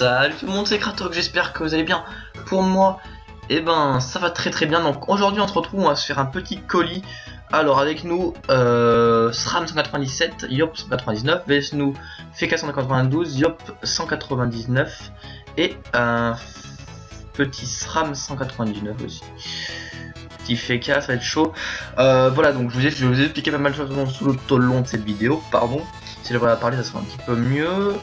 Salut tout le monde, c'est Kratok, j'espère que vous allez bien. Pour moi, eh ben ça va très bien. Donc aujourd'hui on se retrouve, on va se faire un petit colis. Alors avec nous, SRAM 197, Yop 199, VS nous FK 192, Yop 199 et un petit SRAM 199 aussi. Petit FK, ça va être chaud. Voilà, donc je vous ai expliqué pas mal de choses tout au long de cette vidéo, pardon. Si je devrais parler, ça sera un petit peu mieux.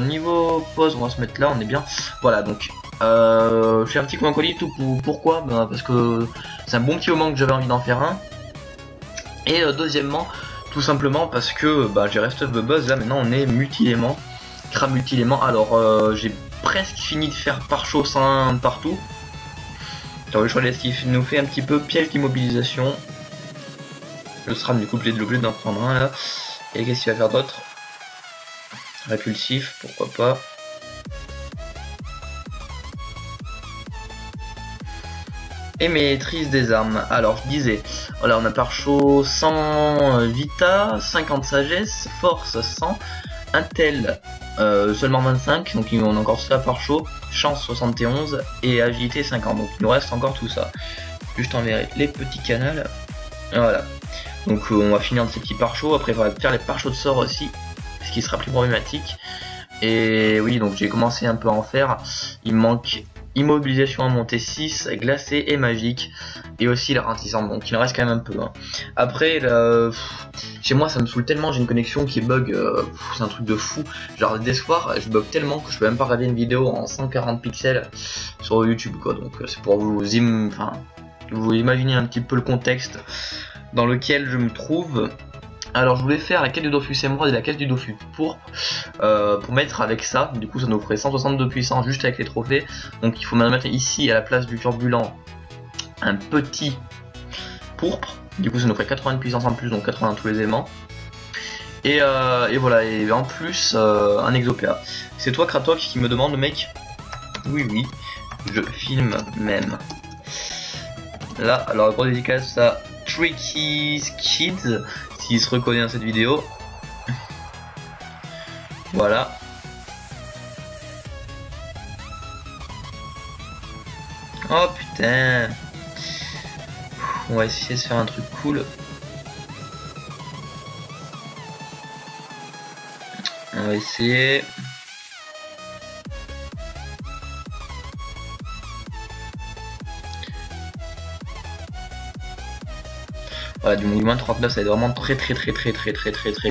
Niveau pause, on va se mettre là, on est bien. Voilà, donc je fais un petit colis, tout pourquoi parce que c'est un bon petit moment que j'avais envie d'en faire un. Et deuxièmement, tout simplement parce que j'ai resté de buzz. Là maintenant on est multi-éléments, crame multi-éléments. Alors j'ai presque fini de faire pare-chaud sans partout. Alors le choix de l'esquive nous fait un petit peu piège d'immobilisation. Le SRAM du coup j'ai l'objet d'en prendre un là. Et qu'est-ce qu'il va faire d'autre? Répulsif, pourquoi pas. Et maîtrise des armes. Alors je disais, voilà, on a pare-chaud 100 vita, 50 sagesse, force 100, intel seulement 25, donc on a encore ça pare-chaud, chance 71 et agilité 50, donc il nous reste encore tout ça. Juste enverrai les petits canals. Voilà, donc on va finir de ces petits pare-chaud. Après il va faire les pare-chaud de sort aussi, ce qui sera plus problématique. Et oui, donc j'ai commencé un peu à en faire. Il me manque immobilisation à monter 6, glacé et magique, et aussi la ralentissante, donc il en reste quand même un peu. Après, chez moi ça me saoule tellement, j'ai une connexion qui bug, c'est un truc de fou. Genre des soirs, je bug tellement que je peux même pas regarder une vidéo en 140 pixels sur YouTube, quoi. Donc c'est pour vous imaginer un petit peu le contexte dans lequel je me trouve. Alors je voulais faire la quête du Dofus émeraude et la quête du Dofus pourpre pour mettre avec ça. Du coup ça nous ferait 162 puissance juste avec les trophées. Donc il faut mettre ici à la place du turbulent un petit pourpre. Du coup ça nous ferait 80 de puissance en plus, donc 80 tous les aimants. Et voilà, et en plus un exopéa. C'est toi Kratok qui me demande, mec? Oui, je filme même. Là, alors gros dédicace à Tricky Kids, s'il se reconnaît dans cette vidéo. Voilà. Oh putain. On va essayer de se faire un truc cool. On va essayer. Voilà, du moins 39, ça va être vraiment très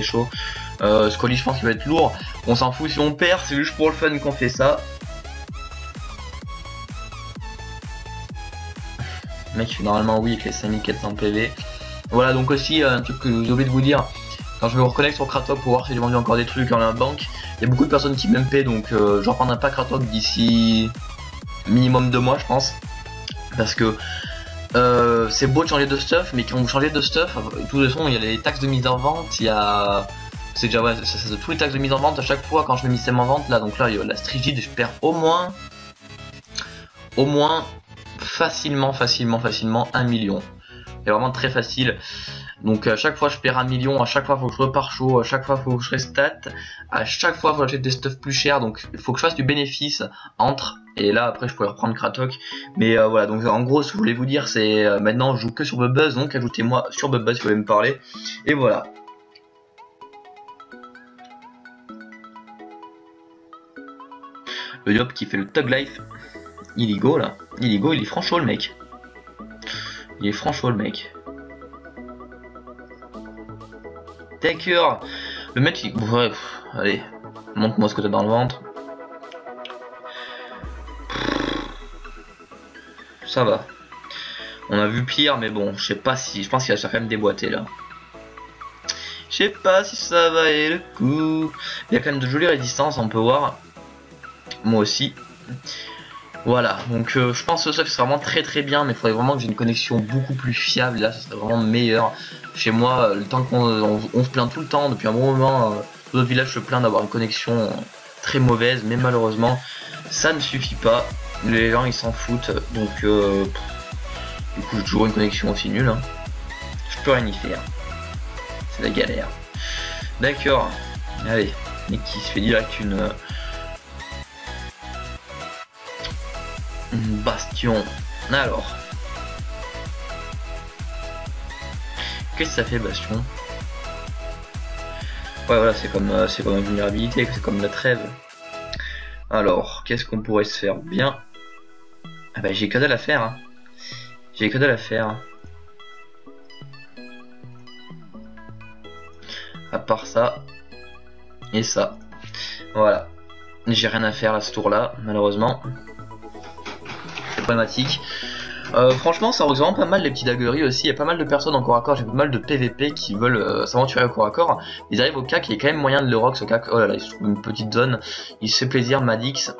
chaud. Ce colis je pense qu'il va être lourd. On s'en fout si on perd, c'est juste pour le fun qu'on fait ça. Mec, normalement oui avec les 5400 PV. Voilà, donc aussi un truc que j'ai oublié de vous dire. Quand je me reconnecte sur Kratok pour voir si j'ai vendu encore des trucs en la banque, il y a beaucoup de personnes qui m'MP, donc je reprendrai pas Kratok d'ici minimum 2 mois je pense. Parce que c'est beau de changer de stuff, mais quand vous changez de stuff, de toute façon il y a les taxes de mise en vente, il y a... C'est déjà, ouais, c'est tous les taxes de mise en vente à chaque fois quand je mets mes en vente là, donc là il y a la strigide, je perds au moins facilement 1 million. C'est vraiment très facile. Donc à chaque fois je perds 1 million, à chaque fois il faut que je repars chaud, à chaque fois il faut que je restat, à chaque fois il faut que j'achète des stuffs plus chers, donc il faut que je fasse du bénéfice entre, et là après je pourrais reprendre Kratok. Mais voilà, donc en gros ce que je voulais vous dire c'est maintenant je joue que sur Buzz, donc ajoutez-moi sur Buzz si vous voulez me parler, et voilà. Le Yop qui fait le Tug Life, il est go là, il est franchement le mec. Il est franchement le mec. D'accord. Le mec il... Bref, allez, montre-moi ce que t'as dans le ventre. Ça va. On a vu pire, mais bon, je sais pas si... Je pense qu'il va se faire quand même déboîter là. Je sais pas si ça va aller le coup. Il y a quand même de jolies résistances, on peut voir. Moi aussi. Voilà, donc je pense que ça sera vraiment très bien, mais il faudrait vraiment que j'ai une connexion beaucoup plus fiable, là ça serait vraiment meilleur. Chez moi, le temps qu'on se plaint tout le temps, depuis un bon moment, tout notre village se plaint d'avoir une connexion très mauvaise, mais malheureusement, ça ne suffit pas. Les gens ils s'en foutent, donc du coup j'ai toujours une connexion aussi nulle. Hein. Je peux rien y faire. C'est la galère. D'accord, allez, mec qui se fait direct Bastion. Alors. Qu'est-ce que ça fait Bastion? Ouais voilà, c'est comme la vulnérabilité, c'est comme la trêve. Alors, qu'est-ce qu'on pourrait se faire bien? Ah bah j'ai que dalle à faire. Hein. J'ai que dalle à faire. À part ça. Et ça. Voilà. J'ai rien à faire à ce tour là, malheureusement. C'est problématique. Franchement ça représente pas mal les petits dagueries aussi, il y a pas mal de personnes en corps à corps, j'ai pas mal de PVP qui veulent s'aventurer au corps à corps. Ils arrivent au CAC, il y a quand même moyen de le rox au CAC. Oh là là, il se trouve une petite zone, il se fait plaisir Madix.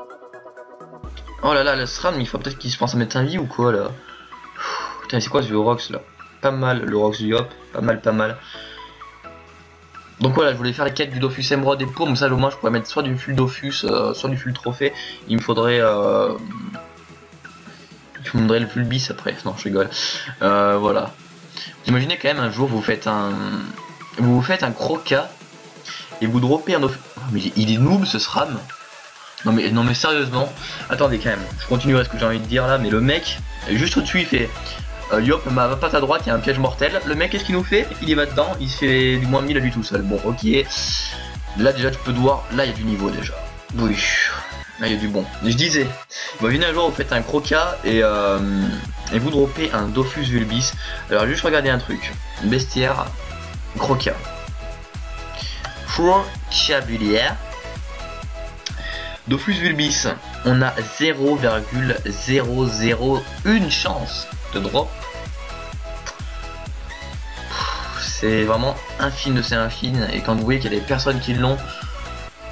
Oh là là, le SRAM, il faut peut-être qu'il se pense à mettre un vie ou quoi là. Putain c'est quoi ce vieux rox là? Pas mal le rox du hop, pas mal. Donc voilà, je voulais faire les quêtes du Dofus Emerald et pour, mais ça au moins je pourrais mettre soit du full Dofus, soit du full trophée. Il me faudrait le full bis après, non je rigole. Voilà. Vous imaginez quand même un jour vous faites un croca et vous droppez un Dofus. Oh, mais il est noob ce SRAM. Non mais sérieusement, attendez quand même, je continuerai ce que j'ai envie de dire là, mais le mec, juste au-dessus il fait Yop, ma patte à droite, il y a un piège mortel. Le mec, qu'est-ce qu'il nous fait? Il y va dedans, il se fait du moins 1000 à lui tout seul. Bon, ok. Là, déjà, tu peux voir, là, il y a du niveau déjà. Oui, là, il y a du bon. Je disais, venez un jour, vous faites un croca et vous droppez un Dofus Vulbis. Alors, juste regardez un truc. Bestiaire, croca. Crocabulaire. Dofus Vulbis, on a 0,001 chance de drop. C'est vraiment infime de c'est infime, et quand vous voyez qu'il y a des personnes qui l'ont,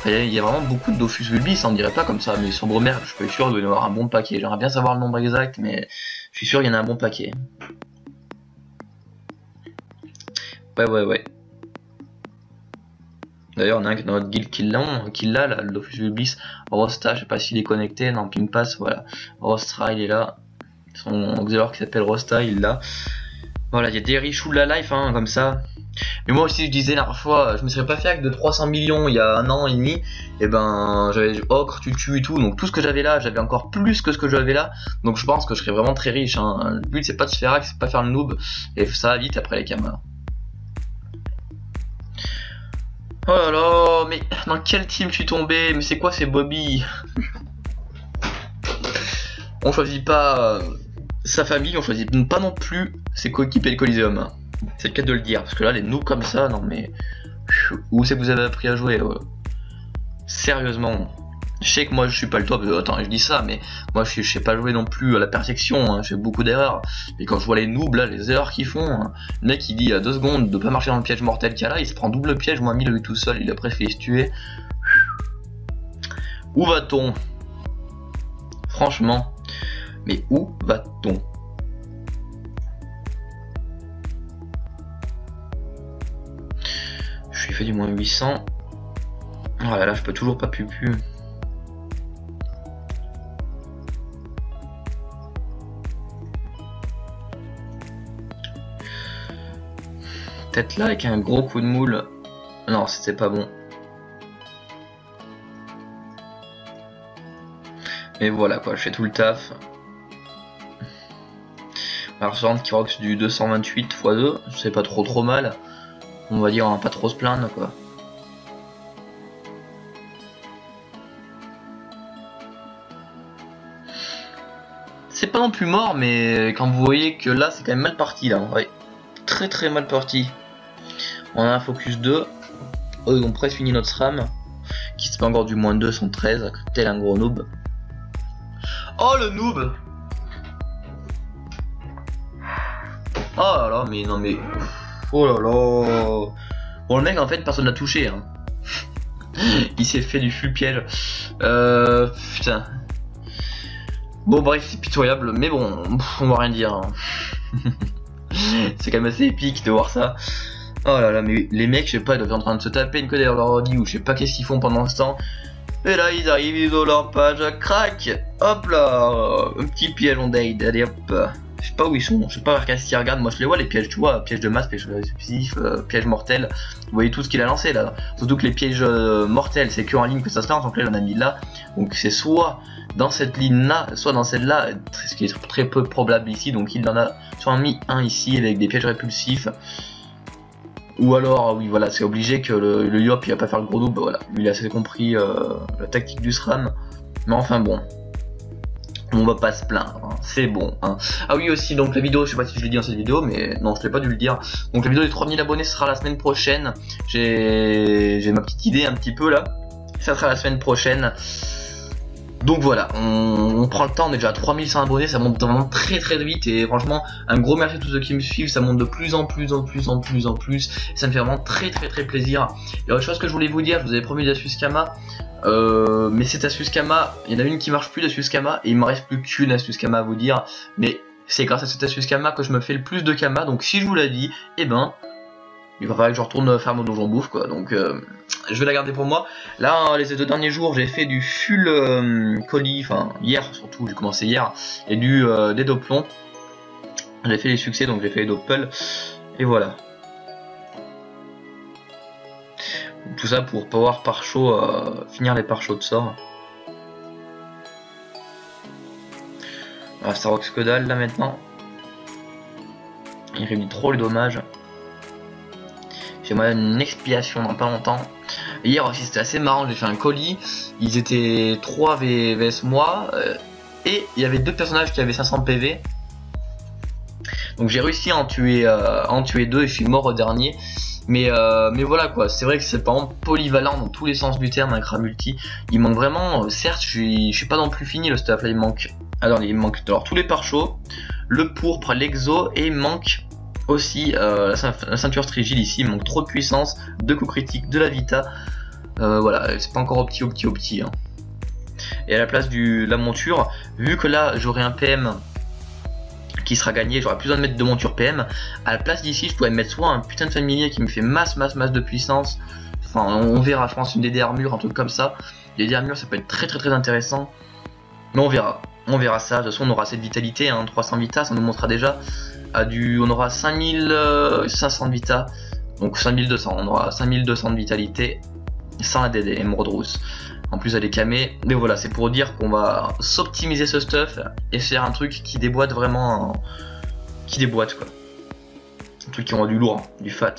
il y a vraiment beaucoup de Dofus Vulbis, on dirait pas comme ça, mais sur Bromer, je suis sûr qu'il doit y avoir un bon paquet. J'aimerais bien savoir le nombre exact, mais je suis sûr qu'il y en a un bon paquet. Ouais. D'ailleurs, on a un dans notre guild qui l'a, le Dofus Vulbis. Rosta, je sais pas s'il est connecté, non, Ping Pass, voilà. Rostra, il est là. Son auxiliaire qui s'appelle Rosta, il l'a. Voilà, il y a des richous de la life, hein, comme ça. Mais moi aussi, je disais la dernière fois, je me serais pas fait avec de 300 millions il y a un an et demi. Et ben, j'avais Ocre, Tutu et tout. Donc tout ce que j'avais là, j'avais encore plus que ce que j'avais là. Donc je pense que je serais vraiment très riche. Hein. Le but, c'est pas de se faire hack, c'est pas faire le noob. Et ça va vite après les caméras. Oh là là, mais dans quel team je suis tombé? Mais c'est quoi ces Bobby? On choisit pas sa famille, on choisit pas non plus ses coéquipiers de Coliseum. C'est le cas de le dire, parce que là les noobs comme ça, non mais... Où c'est que vous avez appris à jouer Sérieusement. Je sais que moi je suis pas le top, attends je dis ça, mais moi je sais pas jouer non plus à la perfection, hein. Je fais beaucoup d'erreurs. Mais quand je vois les noobs là, les erreurs qu'ils font, hein. Le mec il dit à 2 secondes de pas marcher dans le piège mortel qu'il y a là, il se prend double piège, moins 1000 lui tout seul, il a presque fait se tuer. Où va-t-on? Franchement, mais où va-t-on? Je lui fais du moins 800. Oh là là, je peux toujours pas pupu. Peut-être là avec un gros coup de moule. Non, c'était pas bon. Et voilà quoi, je fais tout le taf. Alors je rentre qui rox du 228 x 2, c'est pas trop mal. On va dire on va pas trop se plaindre quoi. C'est pas non plus mort, mais quand vous voyez que là c'est quand même mal parti là, ouais. Très mal parti. On a un focus 2. Eux ils ont presque fini notre SRAM. Qui se fait encore du moins 213, tel un gros noob. Oh le noob! Oh là là, mais non mais... Oh là là! Bon le mec en fait personne l'a touché hein. Il s'est fait du full piège. Putain. Bon bref c'est pitoyable, mais bon, on va rien dire. Hein. C'est quand même assez épique de voir ça. Oh là là, mais les mecs, je sais pas, ils doivent être en train de se taper une queue derrière leur ordi ou je sais pas qu'est-ce qu'ils font pendant ce temps. Et là, ils arrivent, ils ont leur page, crac, hop là, un petit piège on dade, allez hop, Je sais pas où ils sont, je sais pas vers qu'est-ce qu'ils regardent. Moi je les vois les pièges, tu vois, piège de masse, piège explosif, piège mortel. Vous voyez tout ce qu'il a lancé là. Surtout que les pièges mortels c'est que en ligne que ça se lance, donc là il en a mis là. Donc c'est soit dans cette ligne là, soit dans celle-là, ce qui est très peu probable ici. Donc il en a soit mis un ici avec des pièges répulsifs. Ou alors, oui voilà, c'est obligé que le Yop il va pas faire le gros double, voilà. Lui il a assez compris la tactique du SRAM. Mais enfin bon. On va pas se plaindre, hein. C'est bon. Hein. Ah oui aussi, donc la vidéo, je sais pas si je l'ai dit dans cette vidéo, mais non, je l'ai pas dû le dire. Donc la vidéo des 3000 abonnés sera la semaine prochaine. J'ai ma petite idée un petit peu là. Ça sera la semaine prochaine. Donc voilà, on prend le temps, on est déjà à 3100 abonnés, ça monte vraiment très très vite et franchement un gros merci à tous ceux qui me suivent, ça monte de plus en plus, et ça me fait vraiment très plaisir. Et autre chose que je voulais vous dire, je vous avais promis d'astuce Kama, mais cette astuce Kama, il y en a une qui marche plus d'astuce Kama et il me reste plus qu'une astuce Kama à vous dire, mais c'est grâce à cette astuce Kama que je me fais le plus de Kama, donc si je vous l'ai dit, eh ben il va falloir que je retourne faire mon donjon bouffe quoi, donc je vais la garder pour moi. Là les 2 derniers jours j'ai fait du full colis, enfin hier surtout, j'ai commencé hier, et des doplons. J'ai fait les succès donc j'ai fait les doppels, et voilà. Tout ça pour pouvoir par chaud finir les par chauds de sort. Starbox que dalle là maintenant. Il réduit trop les dommages. J'aimerais une expiation dans pas longtemps. Hier aussi c'était assez marrant, j'ai fait un colis, ils étaient 3 vs moi, et il y avait 2 personnages qui avaient 500 PV. Donc j'ai réussi à en tuer 2 et je suis mort au dernier. Mais voilà quoi, c'est vrai que c'est par exemple polyvalent dans tous les sens du terme un Kra multi. Il manque vraiment, certes je suis pas non plus fini le stuff là, il manque. Alors il manque alors tous les pare-chocs, le pourpre, l'exo, et il manque aussi la ceinture strigile ici, il manque trop de puissance, 2 coups critiques, de la vita. Voilà, c'est pas encore au petit hein. Et à la place de la monture, vu que là j'aurai un PM qui sera gagné, j'aurai plus besoin de mettre de monture PM, à la place d'ici je pourrais mettre soit un putain de familier qui me fait masse de puissance, enfin on verra, je pense une DD armure, un truc comme ça. Les DD armure ça peut être très intéressant, mais on verra ça. De toute façon on aura cette vitalité, hein, 300 vita, ça nous montrera déjà. On aura 5500 de vita, donc 5200, on aura 5200 de vitalité sans la DD, émeraude rousse. En plus elle est camée, mais voilà, c'est pour dire qu'on va s'optimiser ce stuff et faire un truc qui déboîte vraiment, qui déboîte quoi. Un truc qui aura du lourd, du fat.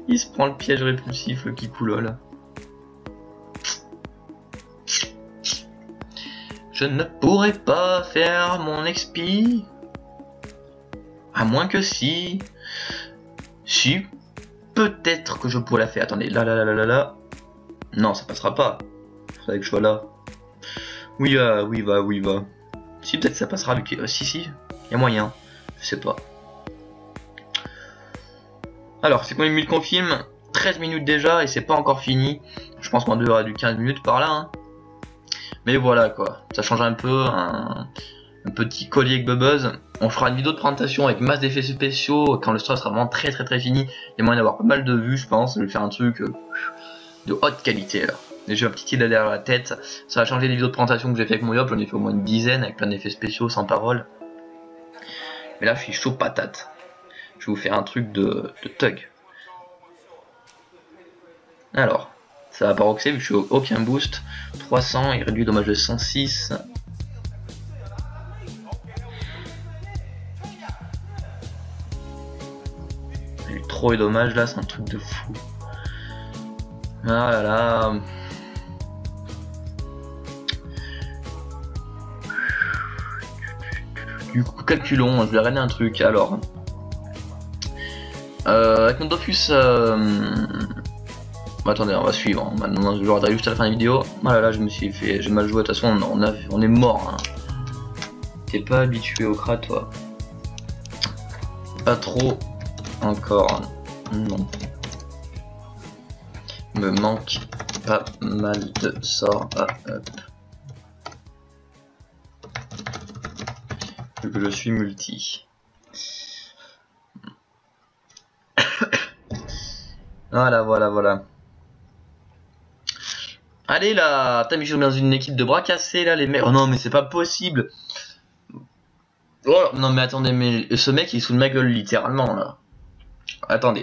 Il se prend le piège répulsif, le Kikoulol. Je ne pourrais pas faire mon expi, à moins que si peut-être que je pourrais la faire. Attendez, là. Non, ça passera pas. Faudrait que je sois là. Oui, va. Si, peut-être ça passera avec. Si, y a moyen. Je sais pas. Alors, c'est combien de minutes qu'on filme? 13 minutes déjà et c'est pas encore fini. Je pense qu'on devrait du 15 minutes par là. Hein. Mais voilà quoi. Ça change un peu. Un petit collier avec Bubuzz. On fera une vidéo de présentation avec masse d'effets spéciaux quand le stuff sera vraiment très fini. Il y a moyen d'avoir pas mal de vues je pense. Je vais faire un truc de haute qualité là. J'ai un petit idée derrière la tête. Ça va changer les vidéos de présentation que j'ai fait avec mon Yop. J'en ai fait au moins une dizaine avec plein d'effets spéciaux sans parole. Mais là je suis chaud patate. Je vais vous faire un truc de thug. Alors, ça va paroxer vu que je suis au aucun boost. 300, il réduit dommage de 106. Il y a eu trop de dommages là, c'est un truc de fou. Ah là là. Du coup, calculons, je vais regarder un truc alors. Avec mon Dofus. Attendez, on va suivre. Maintenant, je regarderai juste à la fin de la vidéo. Voilà, là, j'ai mal joué. De toute façon, on est mort. Hein. T'es pas habitué au Kra, toi. Pas trop. Encore. Non. Me manque pas mal de sorts. Ah, hop. Vu que je suis multi. Voilà. Allez là, t'as mis dans une équipe de bras cassés là les mecs. Oh non mais c'est pas possible. Oh non mais attendez, mais ce mec il est sous ma gueule littéralement là. Attendez.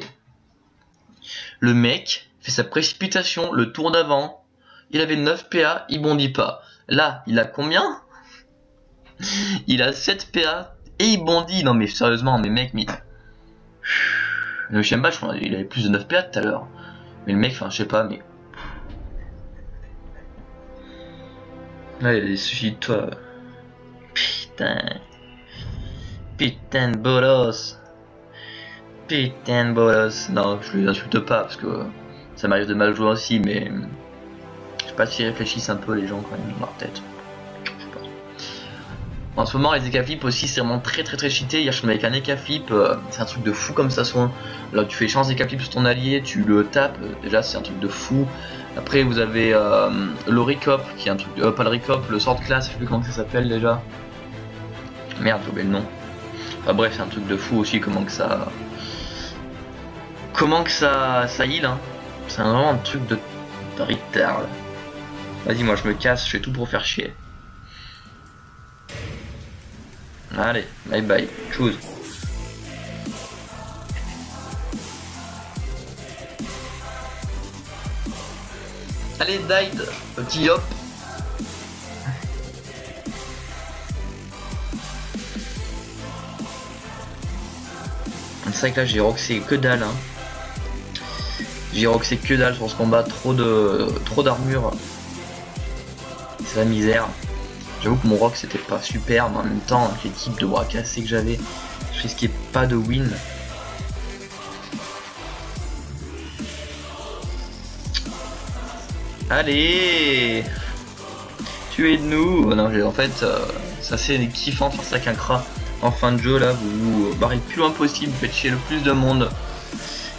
Le mec fait sa précipitation, le tour d'avant. Il avait 9 PA, il bondit pas. Là, il a combien? Il a 7 PA et il bondit. Non mais sérieusement, mais mec, mais... Le Shemba, je crois, il avait plus de 9 PA tout à l'heure. Mais le mec, enfin, je sais pas, mais... Là, il suffit de toi. Putain. Putain de bolos. Putain de bolos. Non, je lui insulte pas, parce que ça m'arrive de mal jouer aussi, mais... Je sais pas s'ils réfléchissent un peu les gens quand même dans leur tête. En ce moment les Ekaflip aussi c'est vraiment très cheaté. Hier je me avec un Ekaflip, c'est un truc de fou comme ça soit. Là tu fais chance Ekaflip sur ton allié, tu le tapes, déjà c'est un truc de fou. Après vous avez le Recop qui est un truc, pas le Recop, le sort de classe, je sais plus comment ça s'appelle déjà. Merde j'ai oublié le nom. Enfin bref c'est un truc de fou aussi comment que ça heal hein. C'est vraiment un truc de retard. Vas-y moi je me casse, je fais tout pour faire chier. Allez, bye bye, choose. Allez, died, petit hop. C'est vrai que là j'ai roxé que dalle. Hein. J'ai roxé que dalle sur ce combat, trop d'armure. C'est la misère. J'avoue que mon rock c'était pas super, mais en même temps, avec l'équipe de bras cassés que j'avais, je risquais pas de win. Allez, tuez de nous. Oh non, en fait, ça c'est kiffant de faire ça qu'un cra en fin de jeu là, vous vous barrez le plus loin possible, vous faites chier le plus de monde.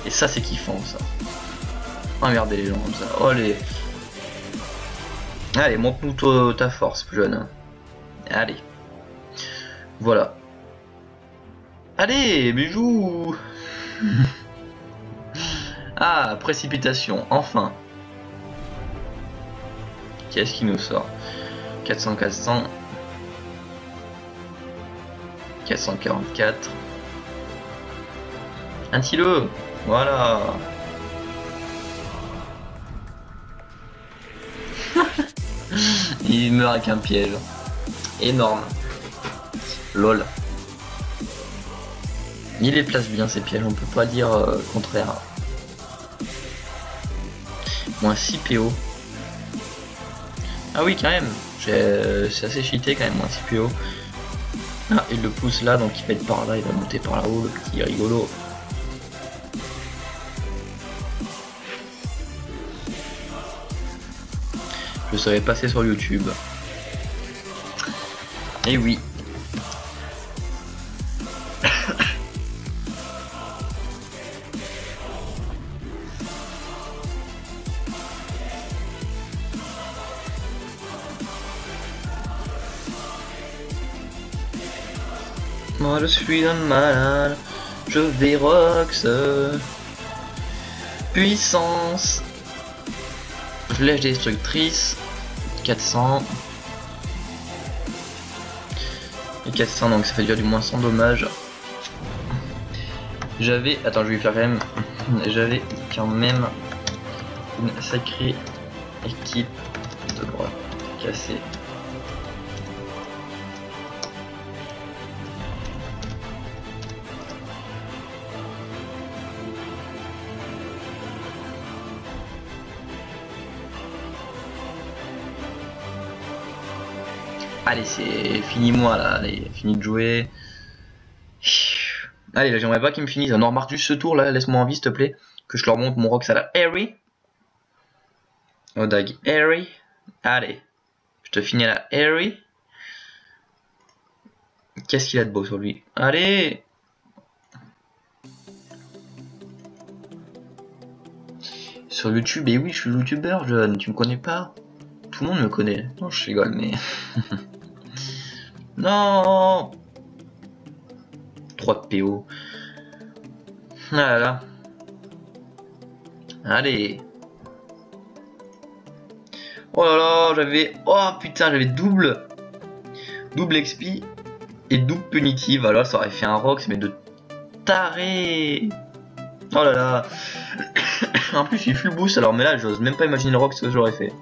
Et ça c'est kiffant ça. Emmerdez les gens comme ça. Oh les. Allez, montre-nous ta force, jeune. Allez. Voilà. Allez, bijou. Ah, précipitation, enfin. Qu'est-ce qui nous sort? 400, 400. 444. Un tilo. Voilà. Il meurt avec un piège. Énorme. Lol. Il les place bien ces pièges, on peut pas dire contraire. Moins 6 PO. Ah oui quand même. C'est assez cheaté quand même, moins 6 PO. Ah, il le pousse là, donc il va être par là, il va monter par là-haut, le petit rigolo. Je serais passé sur YouTube. Et oui. Moi je suis un malade, je vais rox. Puissance. Flèche destructrice. 400. Et 400 donc ça fait déjà du moins 100 dommages. J'avais. Attends je vais faire quand même. J'avais quand même une sacrée équipe de bras cassés. Allez, c'est fini moi là, allez, fini de jouer. Allez, là j'aimerais pas qu'ils me finissent. Non, remarque juste ce tour là, laisse-moi en vie s'il te plaît. Que je leur montre mon rox à la Harry. Odag Harry. Allez, je te finis à la Harry. Qu'est-ce qu'il a de beau sur lui? Allez. Sur YouTube, et oui, je suis youtubeur, jeune, tu me connais pas? Tout le monde me connaît. Non, je rigole, mais... Non. 3 de PO. Ah là là. Allez. Oh là là, j'avais... Oh putain, j'avais double XP et double punitive. Alors ça aurait fait un Rox, mais de taré. Oh là là. En plus, il full boost, alors mais là, j'ose même pas imaginer le Rox que j'aurais fait.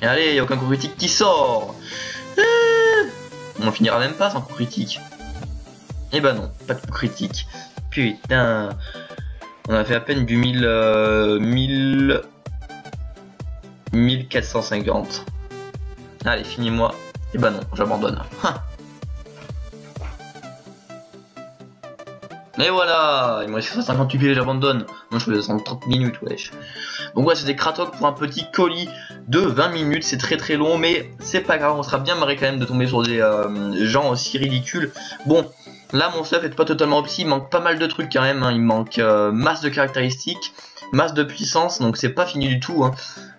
Et allez, il n'y a aucun coup critique qui sort. On finira même pas sans coup critique. Et bah non, pas de coup critique. Putain. On a fait à peine du 1450. Allez, finis-moi. Et bah non, j'abandonne. Et voilà, il me reste 158 pieds, j'abandonne. Moi je fais 30 minutes, wesh. Donc ouais, c'était Kratok pour un petit colis de 20 minutes. C'est très très long, mais c'est pas grave, on sera bien marré quand même de tomber sur des gens aussi ridicules. Bon, là mon stuff est pas totalement opti, il manque pas mal de trucs quand même. Hein. Il manque masse de caractéristiques, masse de puissance, donc c'est pas fini du tout. Hein.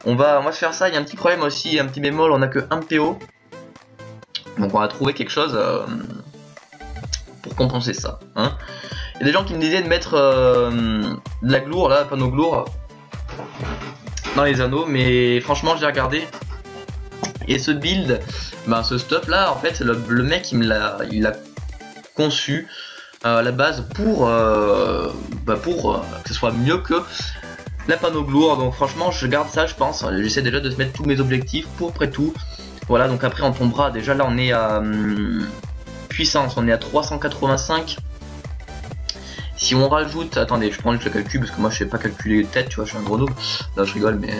On va se faire ça. Il y a un petit problème aussi, un petit bémol, on a que un PO. Donc on va trouver quelque chose pour compenser ça. Hein. Il y a des gens qui me disaient de mettre de la gloire, là, panneau gloire, dans les anneaux, mais franchement j'ai regardé. Et ce build, ben, ce stuff là, en fait, le mec il l'a conçu à la base pour que ce soit mieux que la panneau gloire. Donc franchement je garde ça, je pense. J'essaie déjà de se mettre tous mes objectifs pour près tout. Voilà, donc après on tombera. Déjà là on est à puissance, on est à 385. Si on rajoute, attendez, je prends juste le calcul parce que moi je sais pas calculer les têtes, tu vois, je suis un gros noob. Là je rigole, mais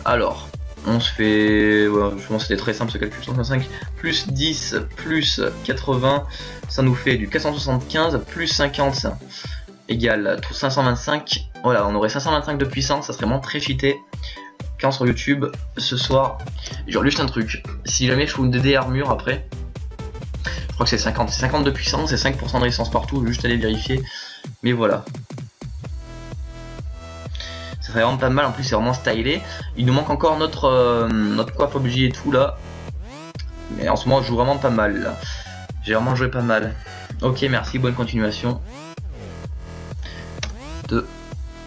alors on se fait, voilà, je pense que c'était très simple ce calcul. 165 plus 10 plus 80, ça nous fait du 475 plus 50 égale 525. Voilà, on aurait 525 de puissance, ça serait vraiment très cheaté. Quand sur YouTube ce soir, genre juste un truc, si jamais je fais une DD armure après, je crois que c'est 50, c'est 50 de puissance et 5% de résistance partout, juste aller vérifier. Mais voilà, ça serait vraiment pas mal, en plus c'est vraiment stylé. Il nous manque encore notre coiffe objet et tout là. Mais en ce moment je joue vraiment pas mal là. J'ai vraiment joué pas mal. Ok, merci, bonne continuation.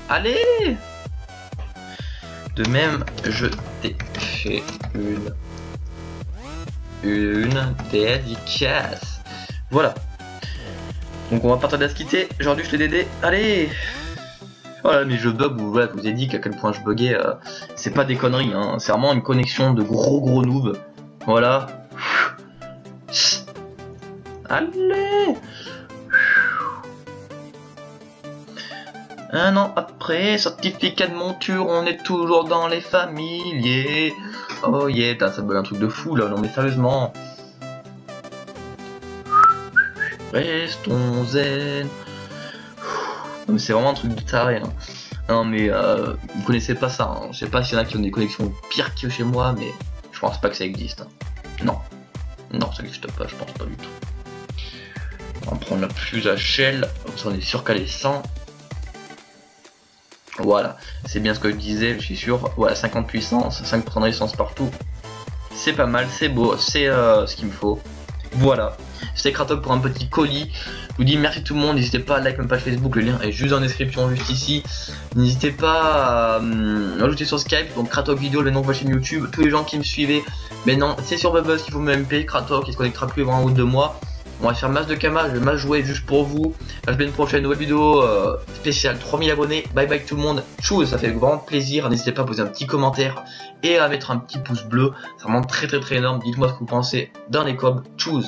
Allez. De même, je t'ai fait une dédicace. Voilà. Donc on va partir de se quitter. Aujourd'hui je l'ai DD. Allez. Voilà, mais je bug, voilà, je vous ai dit à quel point je buguais. C'est pas des conneries, hein. C'est vraiment une connexion de gros noobs. Voilà. Allez. Un an après, certificat de monture, on est toujours dans les familiers. Oh yeah, ça bug un truc de fou là, non mais sérieusement. Restons zen. Non mais c'est vraiment un truc de taré. Hein. Non mais vous connaissez pas ça. Hein. Je sais pas s'il y en a qui ont des connexions pires que chez moi, mais je pense pas que ça existe. Hein. Non, ça n'existe pas, je pense pas du tout. On va prendre la plus à shell, comme ça on est sûr qu'elle est 100. Voilà, c'est bien ce que je disais, je suis sûr. Voilà, 50 puissance, 5% de résistance partout. C'est pas mal, c'est beau, c'est ce qu'il me faut. Voilà, c'était Kratok pour un petit colis. Je vous dis merci tout le monde, n'hésitez pas à like ma page Facebook, le lien est juste en description, juste ici. N'hésitez pas à m'ajouter sur Skype, donc Kratok vidéo, le nom de ma chaîne YouTube. Tous les gens qui me suivaient, mais non, c'est sur Bubble qu'il faut me MP, Kratok, il se connectera plus avant un ou 2 mois. On va faire masse de Kama, je vais masse jouer juste pour vous. La semaine prochaine, nouvelle vidéo spéciale 3000 abonnés. Bye bye tout le monde. Tchou, ça fait vraiment plaisir. N'hésitez pas à poser un petit commentaire et à mettre un petit pouce bleu. C'est vraiment très énorme. Dites-moi ce que vous pensez dans les coms. Tchou.